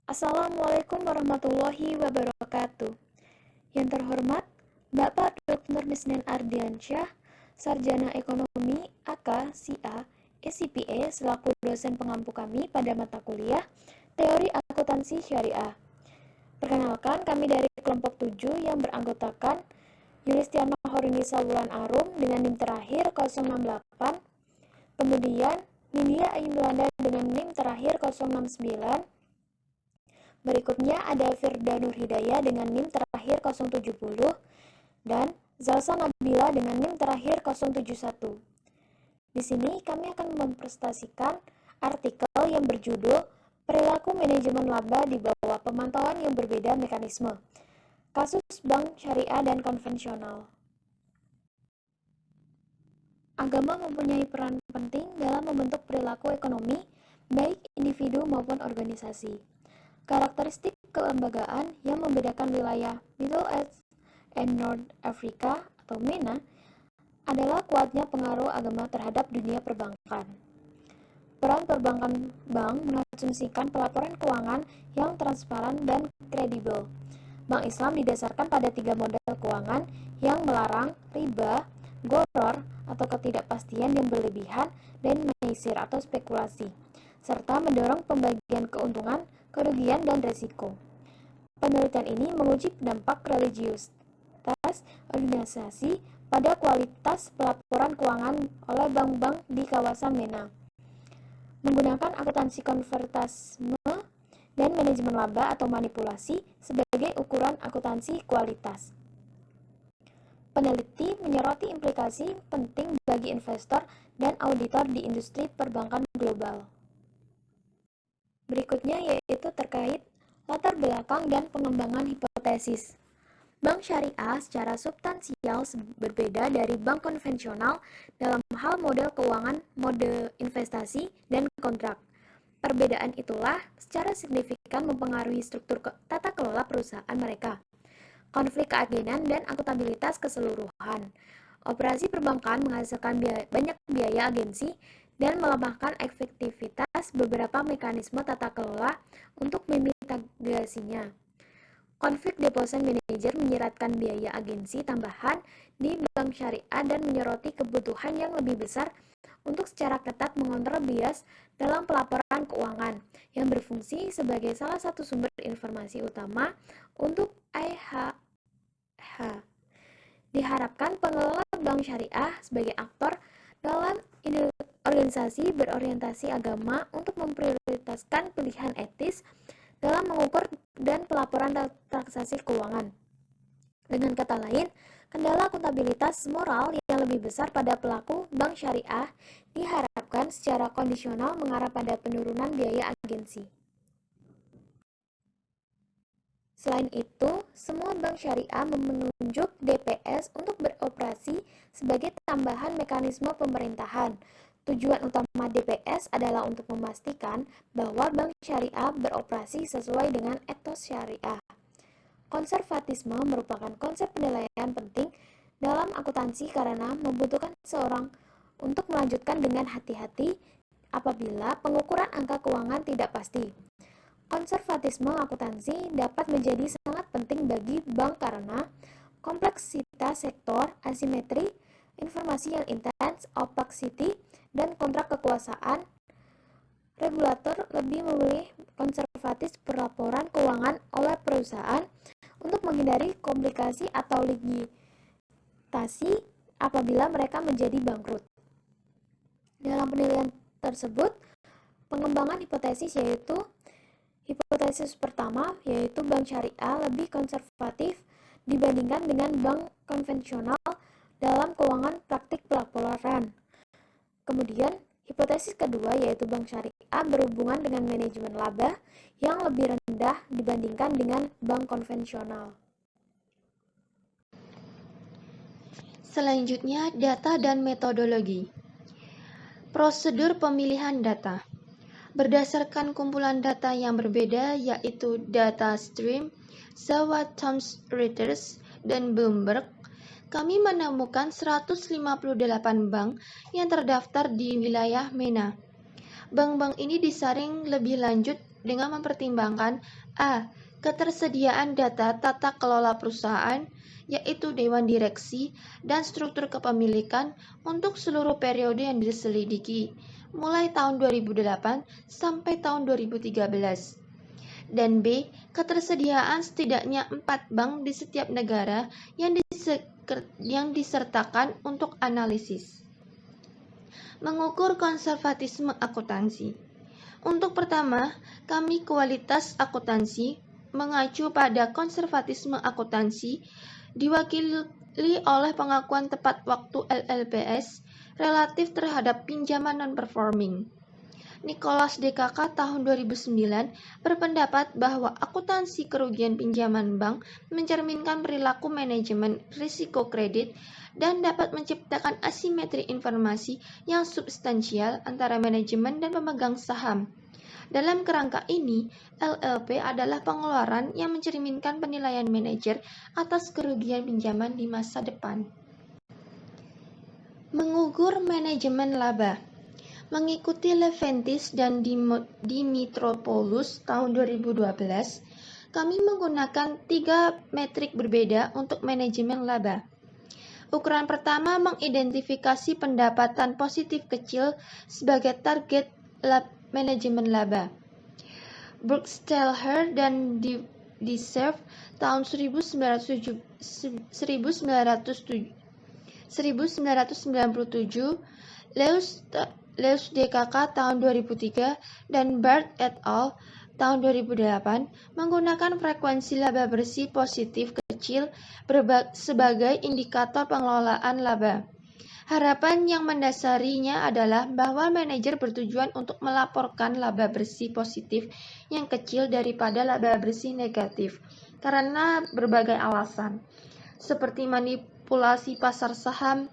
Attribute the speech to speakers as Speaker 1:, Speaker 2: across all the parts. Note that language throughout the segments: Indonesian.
Speaker 1: Assalamualaikum warahmatullahi wabarakatuh. Yang terhormat, Bapak Dr. Desnen Ardiansyah, Sarjana Ekonomi AK SIA SCPA selaku dosen pengampu kami pada mata kuliah Teori Akuntansi Syariah. Perkenalkan, kami dari kelompok 7 yang beranggotakan Yulistiana Horunisa Wulan Arum dengan NIM terakhir 068, kemudian Nindya Ayu Belanda dengan NIM terakhir 069. Berikutnya ada Firda Nur Hidayah dengan NIM terakhir 070 dan Zalsa Nabila dengan NIM terakhir 071. Di sini kami akan mempresentasikan artikel yang berjudul Perilaku Manajemen Laba di bawah pemantauan yang berbeda mekanisme. Kasus bank syariah dan konvensional. Agama mempunyai peran penting dalam membentuk perilaku ekonomi, baik individu maupun organisasi. Karakteristik kelembagaan yang membedakan wilayah Middle East and North Africa atau MENA adalah kuatnya pengaruh agama terhadap dunia perbankan. Peran perbankan bank mengasumsikan pelaporan keuangan yang transparan dan kredibel. Bank Islam didasarkan pada 3 model keuangan yang melarang riba, gharar atau ketidakpastian yang berlebihan, dan maisir atau spekulasi, serta mendorong pembagian keuntungan, kerugian, dan resiko. Penelitian ini menguji dampak religiusitas organisasi pada kualitas pelaporan keuangan oleh bank-bank di kawasan MENA. Menggunakan akuntansi konvertasme dan manajemen laba atau manipulasi sebagai ukuran akuntansi kualitas. Peneliti menyoroti implikasi penting bagi investor dan auditor di industri perbankan global. Berikutnya yaitu terkait latar belakang dan pengembangan hipotesis. Bank syariah secara substansial berbeda dari bank konvensional dalam hal model keuangan, mode investasi, dan kontrak. Perbedaan itulah secara signifikan mempengaruhi struktur tata kelola perusahaan mereka, konflik keagenan, dan akuntabilitas keseluruhan. Operasi perbankan menghasilkan banyak biaya agensi dan melemahkan efektivitas beberapa mekanisme tata kelola untuk memitigasinya. Konflik deposit manager menyeratkan biaya agensi tambahan di bank syariah dan menyoroti kebutuhan yang lebih besar untuk secara ketat mengontrol bias dalam pelaporan keuangan yang berfungsi sebagai salah satu sumber informasi utama untuk IHH. Diharapkan pengelola bank syariah sebagai aktor dalam organisasi berorientasi agama untuk memprioritaskan pilihan etis dalam mengukur dan pelaporan transaksi keuangan. Dengan kata lain, kendala akuntabilitas moral yang lebih besar pada pelaku bank syariah diharapkan secara kondisional mengarah pada penurunan biaya agensi. Selain itu, semua bank syariah menunjuk DPS untuk beroperasi sebagai tambahan mekanisme pemerintahan. Tujuan utama DPS adalah untuk memastikan bahwa bank syariah beroperasi sesuai dengan etos syariah. Konservatisme merupakan konsep penilaian penting dalam akuntansi karena membutuhkan seorang untuk melanjutkan dengan hati-hati apabila pengukuran angka keuangan tidak pasti. Konservatisme akuntansi dapat menjadi sangat penting bagi bank karena kompleksitas sektor, asimetri, informasi yang intens, opacity, dan kontrak kekuasaan. Regulator lebih memilih konservatif pelaporan keuangan oleh perusahaan untuk menghindari komplikasi atau likuidasi apabila mereka menjadi bangkrut. Dalam penilaian tersebut, pengembangan hipotesis yaitu hipotesis pertama, yaitu bank syariah lebih konservatif dibandingkan dengan bank konvensional dalam keuangan praktik pelaporan. Kemudian, hipotesis kedua yaitu bank syariah berhubungan dengan manajemen laba yang lebih rendah dibandingkan dengan bank konvensional.
Speaker 2: Selanjutnya, data dan metodologi. Prosedur pemilihan data. Berdasarkan kumpulan data yang berbeda yaitu data stream, Zawad, Thomson Reuters, dan Bloomberg, kami menemukan 158 bank yang terdaftar di wilayah MENA. Bank-bank ini disaring lebih lanjut dengan mempertimbangkan a. Ketersediaan data tata kelola perusahaan, yaitu Dewan Direksi dan struktur kepemilikan untuk seluruh periode yang diselidiki, mulai tahun 2008 sampai tahun 2013. Dan B. Ketersediaan setidaknya 4 bank di setiap negara yang disertakan untuk analisis. Mengukur konservatisme akuntansi. Untuk pertama, kami kualitas akuntansi mengacu pada konservatisme akuntansi diwakili oleh pengakuan tepat waktu LLPS relatif terhadap pinjaman non-performing. Nicholas DKK tahun 2009 berpendapat bahwa akuntansi kerugian pinjaman bank mencerminkan perilaku manajemen risiko kredit dan dapat menciptakan asimetri informasi yang substansial antara manajemen dan pemegang saham. Dalam kerangka ini, LLP adalah pengeluaran yang mencerminkan penilaian manajer atas kerugian pinjaman di masa depan. Mengukur manajemen laba. Mengikuti Leventis dan Dimitropoulos tahun 2012, kami menggunakan 3 metrik berbeda untuk manajemen laba. Ukuran pertama mengidentifikasi pendapatan positif kecil sebagai target manajemen laba. Burgstaller dan Deserve tahun 1997, Lewis DKK tahun 2003, dan Bart et al. Tahun 2008 menggunakan frekuensi laba bersih positif kecil sebagai indikator pengelolaan laba. Harapan yang mendasarinya adalah bahwa manajer bertujuan untuk melaporkan laba bersih positif yang kecil daripada laba bersih negatif karena berbagai alasan, seperti manipulasi pasar saham,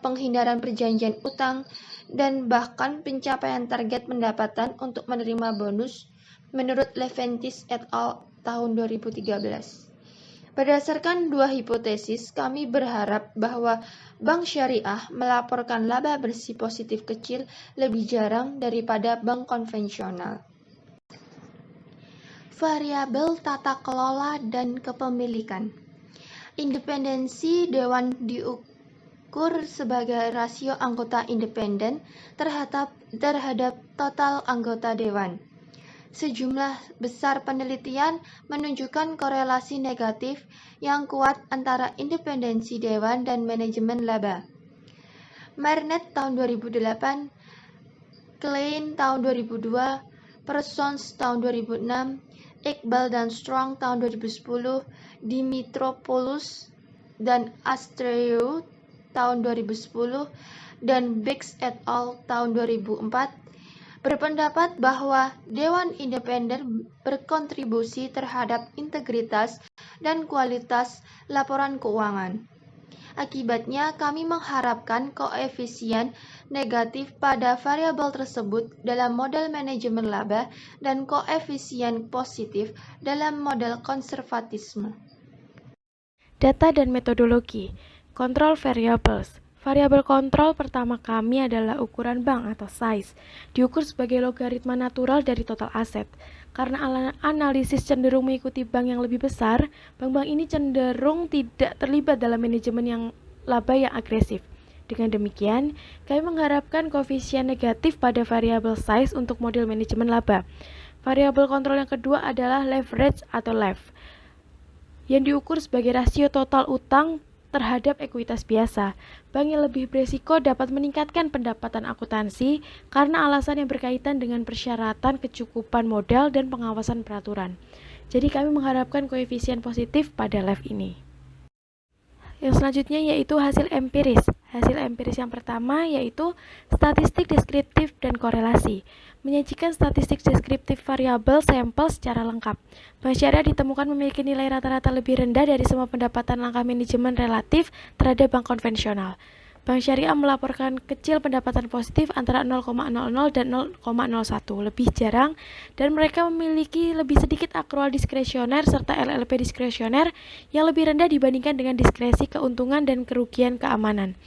Speaker 2: penghindaran perjanjian utang, dan bahkan pencapaian target pendapatan untuk menerima bonus, menurut Leventis et al. Tahun 2013. Berdasarkan 2 hipotesis, kami berharap bahwa bank syariah melaporkan laba bersih positif kecil lebih jarang daripada bank konvensional. Variabel tata kelola dan kepemilikan. Independensi dewan diukur sebagai rasio anggota independen terhadap total anggota dewan. Sejumlah besar penelitian menunjukkan korelasi negatif yang kuat antara independensi dewan dan manajemen laba. Marnet tahun 2008, Klein tahun 2002, Parsons tahun 2006, Iqbal dan Strong tahun 2010, Dimitropoulos dan Astreu tahun 2010, dan Biggs et al. Tahun 2004, berpendapat bahwa Dewan Independen berkontribusi terhadap integritas dan kualitas laporan keuangan. Akibatnya, kami mengharapkan koefisien negatif pada variabel tersebut dalam model manajemen laba dan koefisien positif dalam model konservatisme.
Speaker 1: Data dan metodologi. Control variables. Variabel kontrol pertama kami adalah ukuran bank atau size, diukur sebagai logaritma natural dari total aset. Karena analisis cenderung mengikuti bank yang lebih besar, bank-bank ini cenderung tidak terlibat dalam manajemen yang laba yang agresif. Dengan demikian, kami mengharapkan koefisien negatif pada variabel size untuk model manajemen laba. Variabel kontrol yang kedua adalah leverage atau LEV, yang diukur sebagai rasio total utang terhadap ekuitas biasa. Bank yang lebih beresiko dapat meningkatkan pendapatan akuntansi karena alasan yang berkaitan dengan persyaratan kecukupan modal dan pengawasan peraturan. Jadi kami mengharapkan koefisien positif pada LEV ini. Yang selanjutnya yaitu hasil empiris. Hasil empiris yang pertama yaitu statistik deskriptif dan korelasi. Menyajikan statistik deskriptif variabel sampel secara lengkap. Bank syariah ditemukan memiliki nilai rata-rata lebih rendah dari semua pendapatan langkah manajemen relatif terhadap bank konvensional. Bank syariah melaporkan kecil pendapatan positif antara 0,00 dan 0,01, lebih jarang, dan mereka memiliki lebih sedikit akrual diskresioner serta LLP diskresioner yang lebih rendah dibandingkan dengan diskresi keuntungan dan kerugian keamanan.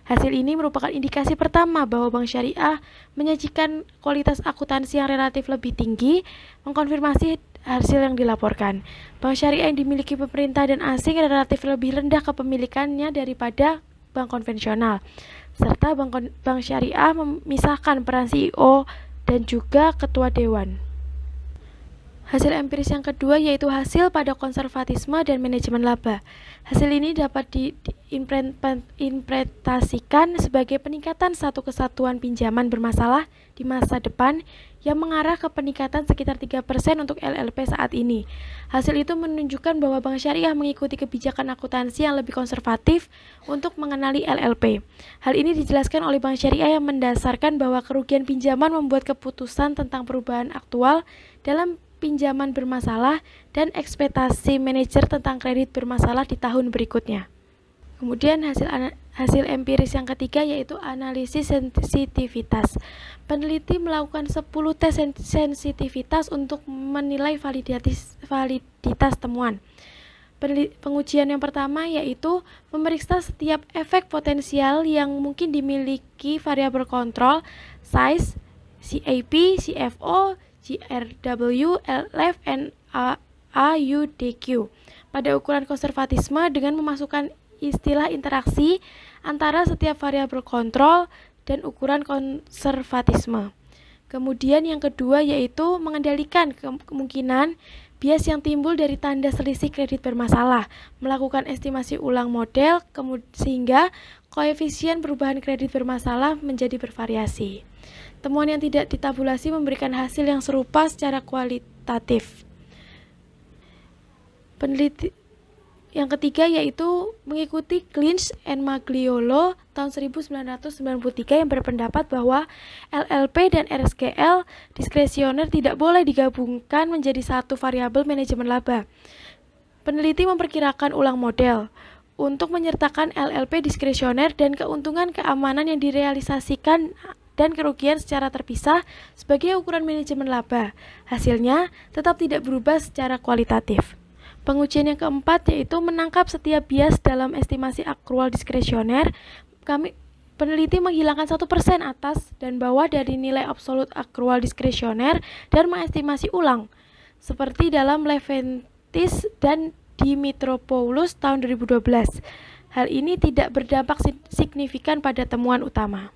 Speaker 3: Hasil ini merupakan indikasi pertama bahwa bank syariah menyajikan kualitas akuntansi yang relatif lebih tinggi, mengkonfirmasi hasil yang dilaporkan. Bank syariah yang dimiliki pemerintah dan asing relatif lebih rendah kepemilikannya daripada bank konvensional, serta bank syariah memisahkan peran CEO dan juga ketua dewan. Hasil empiris yang kedua yaitu hasil pada konservatisme dan manajemen laba. Hasil ini dapat diinterpretasikan sebagai peningkatan satu kesatuan pinjaman bermasalah di masa depan yang mengarah ke peningkatan sekitar 3% untuk LLP saat ini. Hasil itu menunjukkan bahwa bank syariah mengikuti kebijakan akuntansi yang lebih konservatif untuk mengenali LLP. Hal ini dijelaskan oleh bank syariah yang mendasarkan bahwa kerugian pinjaman membuat keputusan tentang perubahan aktual dalam pinjaman bermasalah dan ekspektasi manajer tentang kredit bermasalah di tahun berikutnya. Kemudian hasil empiris yang ketiga yaitu analisis sensitivitas. Peneliti melakukan 10 tes sensitivitas untuk menilai validitas temuan. Pengujian yang pertama yaitu memeriksa setiap efek potensial yang mungkin dimiliki variabel kontrol, size, CAP, CFO, GRW, LF, and AUDQ pada ukuran konservatisme dengan memasukkan istilah interaksi antara setiap variabel kontrol dan ukuran konservatisme. Kemudian yang kedua yaitu mengendalikan kemungkinan bias yang timbul dari tanda selisih kredit bermasalah, melakukan estimasi ulang model sehingga koefisien perubahan kredit bermasalah menjadi bervariasi. Temuan yang tidak ditabulasi memberikan hasil yang serupa secara kualitatif. Peneliti yang ketiga yaitu mengikuti Clinch and Magliolo tahun 1993 yang berpendapat bahwa LLP dan RSGL diskresioner tidak boleh digabungkan menjadi satu variabel manajemen laba. Peneliti memperkirakan ulang model untuk menyertakan LLP diskresioner dan keuntungan keamanan yang direalisasikan dan kerugian secara terpisah sebagai ukuran manajemen laba. Hasilnya tetap tidak berubah secara kualitatif. Pengujian yang keempat yaitu menangkap setiap bias dalam estimasi akrual diskresioner. Peneliti menghilangkan 1% atas dan bawah dari nilai absolut akrual diskresioner dan mengestimasi ulang, seperti dalam Leventis dan Dimitropoulos tahun 2012. Hal ini tidak berdampak signifikan pada temuan utama.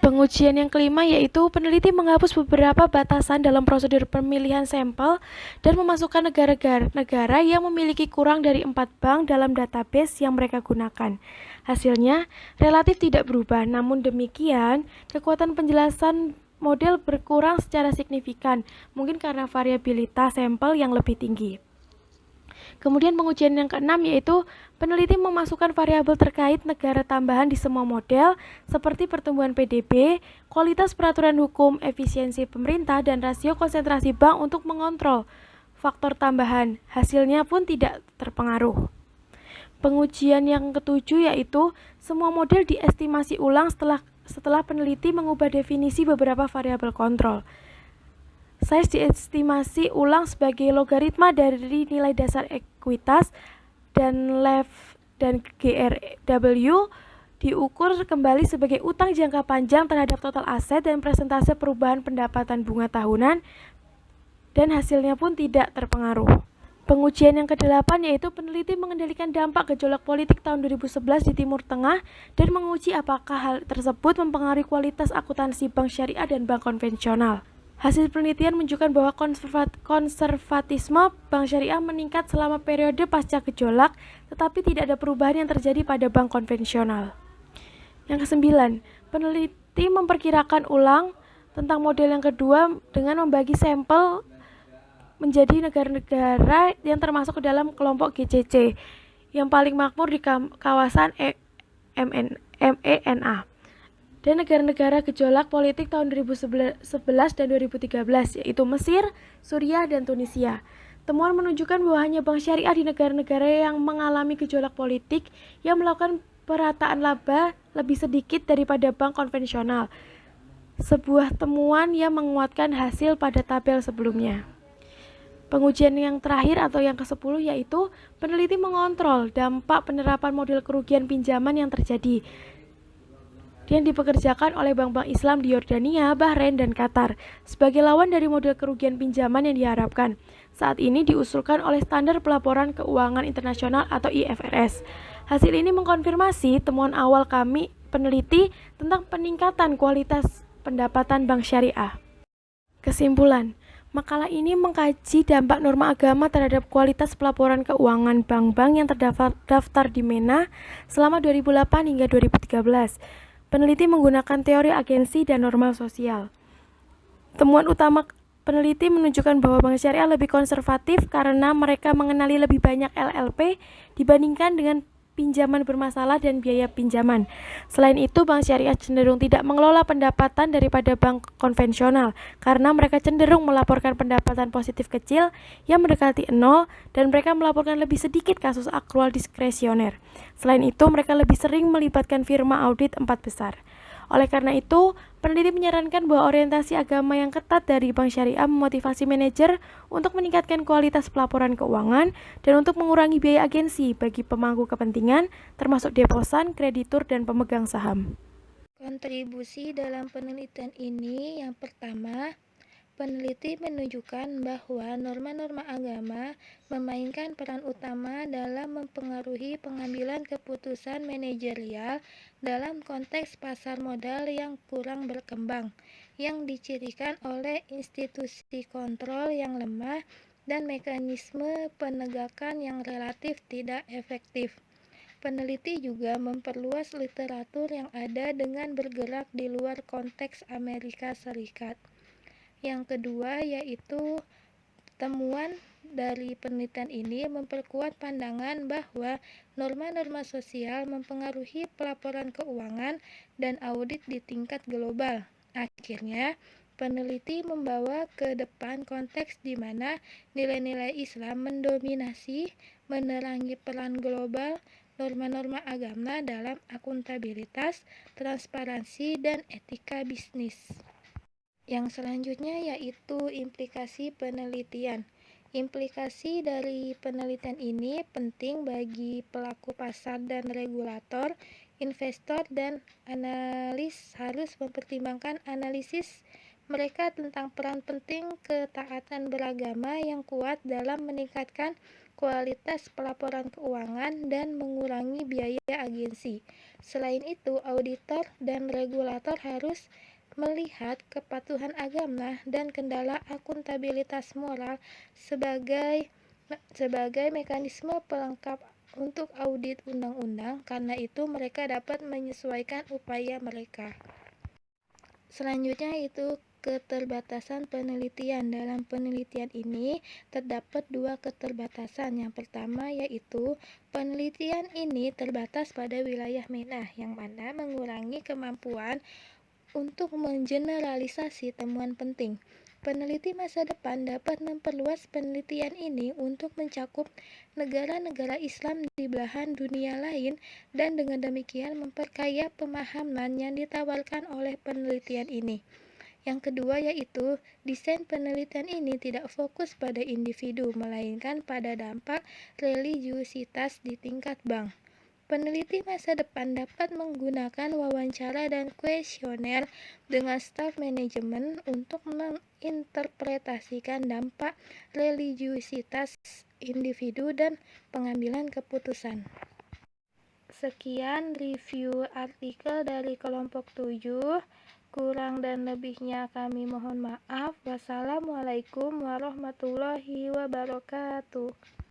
Speaker 3: Pengujian yang kelima yaitu peneliti menghapus beberapa batasan dalam prosedur pemilihan sampel dan memasukkan negara yang memiliki kurang dari 4 bank dalam database yang mereka gunakan. Hasilnya relatif tidak berubah, namun demikian kekuatan penjelasan model berkurang secara signifikan, mungkin karena variabilitas sampel yang lebih tinggi. Kemudian pengujian yang keenam yaitu peneliti memasukkan variabel terkait negara tambahan di semua model seperti pertumbuhan PDB, kualitas peraturan hukum, efisiensi pemerintah, dan rasio konsentrasi bank untuk mengontrol faktor tambahan. Hasilnya pun tidak terpengaruh. Pengujian yang ketujuh yaitu semua model diestimasi ulang setelah peneliti mengubah definisi beberapa variabel kontrol. Size diestimasi ulang sebagai logaritma dari nilai dasar ekuitas dan LEV dan GRW diukur kembali sebagai utang jangka panjang terhadap total aset dan persentase perubahan pendapatan bunga tahunan, dan hasilnya pun tidak terpengaruh. Pengujian yang ke-8 yaitu peneliti mengendalikan dampak gejolak politik tahun 2011 di Timur Tengah dan menguji apakah hal tersebut mempengaruhi kualitas akuntansi bank syariah dan bank konvensional. Hasil penelitian menunjukkan bahwa konservatisme bank syariah meningkat selama periode pasca gejolak, tetapi tidak ada perubahan yang terjadi pada bank konvensional. Yang ke-9, peneliti memperkirakan ulang tentang model yang kedua dengan membagi sampel menjadi negara-negara yang termasuk ke dalam kelompok GCC, yang paling makmur di kawasan MENA. Dan negara-negara gejolak politik tahun 2011 dan 2013, yaitu Mesir, Suriah, dan Tunisia. Temuan menunjukkan bahwa hanya bank syariah di negara-negara yang mengalami gejolak politik yang melakukan perataan laba lebih sedikit daripada bank konvensional. Sebuah temuan yang menguatkan hasil pada tabel sebelumnya. Pengujian yang terakhir atau yang ke-10 yaitu peneliti mengontrol dampak penerapan model kerugian pinjaman yang terjadi yang dipekerjakan oleh bank-bank Islam di Yordania, Bahrain, dan Qatar sebagai lawan dari model kerugian pinjaman yang diharapkan. Saat ini diusulkan oleh Standar Pelaporan Keuangan Internasional atau IFRS. Hasil ini mengkonfirmasi temuan awal kami peneliti tentang peningkatan kualitas pendapatan bank syariah. Kesimpulan, makalah ini mengkaji dampak norma agama terhadap kualitas pelaporan keuangan bank-bank yang terdaftar di MENA selama 2008 hingga 2013. Peneliti menggunakan teori agensi dan normal sosial. Temuan utama peneliti menunjukkan bahwa bank syariah lebih konservatif karena mereka mengenali lebih banyak LLP dibandingkan dengan pinjaman bermasalah dan biaya pinjaman. Selain itu, bank syariah cenderung tidak mengelola pendapatan daripada bank konvensional karena mereka cenderung melaporkan pendapatan positif kecil yang mendekati 0 dan mereka melaporkan lebih sedikit kasus akrual diskresioner. Selain itu, mereka lebih sering melibatkan firma audit 4 besar. Oleh karena itu, peneliti menyarankan bahwa orientasi agama yang ketat dari bank syariah memotivasi manajer untuk meningkatkan kualitas pelaporan keuangan dan untuk mengurangi biaya agensi bagi pemangku kepentingan, termasuk deposan, kreditur, dan pemegang saham.
Speaker 1: Kontribusi dalam penelitian ini yang pertama, peneliti menunjukkan bahwa norma-norma agama memainkan peran utama dalam mempengaruhi pengambilan keputusan manajerial dalam konteks pasar modal yang kurang berkembang, yang dicirikan oleh institusi kontrol yang lemah dan mekanisme penegakan yang relatif tidak efektif. Peneliti juga memperluas literatur yang ada dengan bergerak di luar konteks Amerika Serikat. Yang kedua yaitu temuan dari penelitian ini memperkuat pandangan bahwa norma-norma sosial mempengaruhi pelaporan keuangan dan audit di tingkat global. Akhirnya, peneliti membawa ke depan konteks di mana nilai-nilai Islam mendominasi, menerangi peran global norma-norma agama dalam akuntabilitas, transparansi, dan etika bisnis. Yang selanjutnya yaitu implikasi penelitian. Implikasi dari penelitian ini penting bagi pelaku pasar dan regulator, investor, dan analis harus mempertimbangkan analisis mereka tentang peran penting ketaatan beragama yang kuat dalam meningkatkan kualitas pelaporan keuangan dan mengurangi biaya agensi. Selain itu, auditor dan regulator harus melihat kepatuhan agama dan kendala akuntabilitas moral sebagai mekanisme pelengkap untuk audit undang-undang. Karena itu mereka dapat menyesuaikan upaya mereka. Selanjutnya itu keterbatasan penelitian. Dalam penelitian ini terdapat dua keterbatasan. Yang pertama yaitu penelitian ini terbatas pada wilayah MENA, yang mana mengurangi kemampuan untuk mengeneralisasi temuan penting. Peneliti masa depan dapat memperluas penelitian ini untuk mencakup negara-negara Islam di belahan dunia lain dan dengan demikian memperkaya pemahaman yang ditawarkan oleh penelitian ini. Yang kedua yaitu desain penelitian ini tidak fokus pada individu melainkan pada dampak religiusitas di tingkat bank. Peneliti masa depan dapat menggunakan wawancara dan kuesioner dengan staf manajemen untuk menginterpretasikan dampak religiusitas individu dan pengambilan keputusan. Sekian review artikel dari kelompok 7. Kurang dan lebihnya kami mohon maaf. Wassalamualaikum warahmatullahi wabarakatuh.